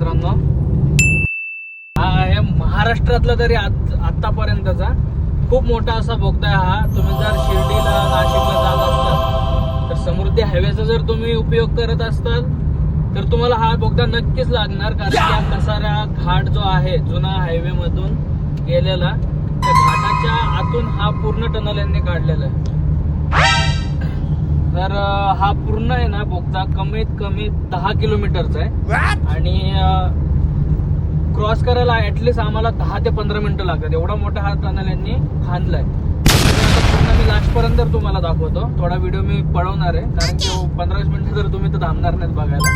मित्रांनो, हा आहे महाराष्ट्रातला तरी आतापर्यंतचा खूप मोठा असा बोगदा आहे हा. तुम्ही जर शिर्डीला नाशिकला जात असताल तर समृद्धी हायवेचा जर तुम्ही उपयोग करत असताल तर तुम्हाला हा बोगदा नक्कीच लागणार. कारण या कसारा घाट जो आहे जुना हायवे मधून गेलेला, त्या घाटाच्या आतून हा पूर्ण टनल यांनी काढलेला आहे. तर हा पूर्ण आहे ना बोगदा कमीत कमी 10 किलोमीटरचा आहे आणि क्रॉस करायला ऍटलीस्ट आम्हाला 10 ते 15 मिनिटं लागतात. एवढा मोठा हा टनल यांनी खांदलाय. पूर्ण मी लास्ट पर्यंत तुम्हाला दाखवतो. थोडा व्हिडिओ मी पळवणार आहे कारण की 15-20 मिनिटं जर तुम्ही तर थांबणार नाहीत बघायला.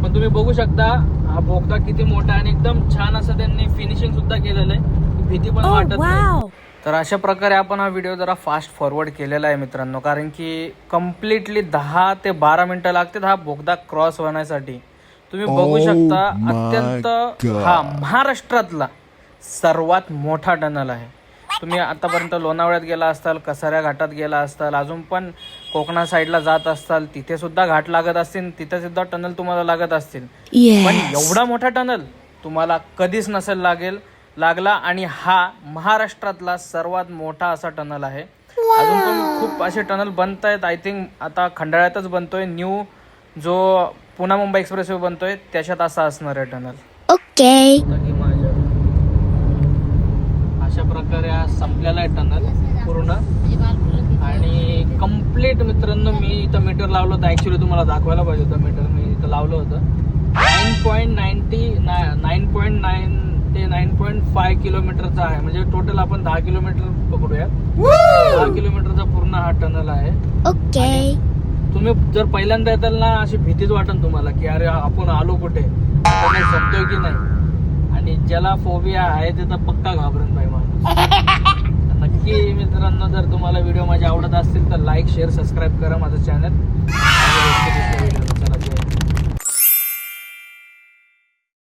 पण तुम्ही बघू शकता हा बोगदा किती मोठा आणि एकदम छान असं त्यांनी फिनिशिंग सुद्धा केलेलं आहे. भीती पण वाटत नाही. तर अशा प्रकारे आपण हा व्हिडिओ जरा फास्ट फॉरवर्ड केलेला आहे मित्रांनो, कारण की कम्प्लिटली 10 ते 12 मिनिटं लागतात हा बोगदा क्रॉस होण्यासाठी. तुम्ही बघू शकता अत्यंत हा महाराष्ट्रातला सर्वात मोठा टनल आहे. तुम्ही आतापर्यंत लोणावळ्यात गेला असताल, कसाऱ्या घाटात गेला असताल, अजून पण कोकणा साईडला जात असताल, तिथे सुद्धा घाट लागत असतील, तिथे सुद्धा टनल तुम्हाला लागत असतील. पण एवढा मोठा टनल तुम्हाला कधीच नसेल लागला आणि हा महाराष्ट्रातला सर्वात मोठा असा टनल आहे. अजून पण खूप असे टनल बनत आहेत. आय थिंक आता खंडाळ्यातच बनतोय, न्यू जो पुणे मुंबई एक्सप्रेसवे बनतोय त्याच्यात असा असणार आहे टनल. ओके, अशा प्रकारे हा संपलेला आहे टनल पूर्ण आणि कम्प्लीट. मित्रांनो मी इथं मीटर लावलं होतं, ऍक्च्युली तुम्हाला दाखवायला पाहिजे होतं. मीटर मी इथं लावलं होतं. 9.9 ते 9.5 किलोमीटरचा आहे. म्हणजे टोटल आपण 10 किलोमीटर पकडूया. 10 किलोमीटरचा पूर्ण हा टनल आहे. ओके, तुम्ही जर पहिल्यांदा येताल ना अशी भीतीच वाटेल तुम्हाला की अरे आपण आलो कुठे, संपतोय की नाही. आणि ज्याला फोबिया आहे ते तर पक्का घाबरून पाहिजे माणूस. नक्की मित्रांनो, जर तुम्हाला व्हिडिओ माझे आवडत असतील तर लाईक, शेअर, सबस्क्राईब करा माझं चॅनल.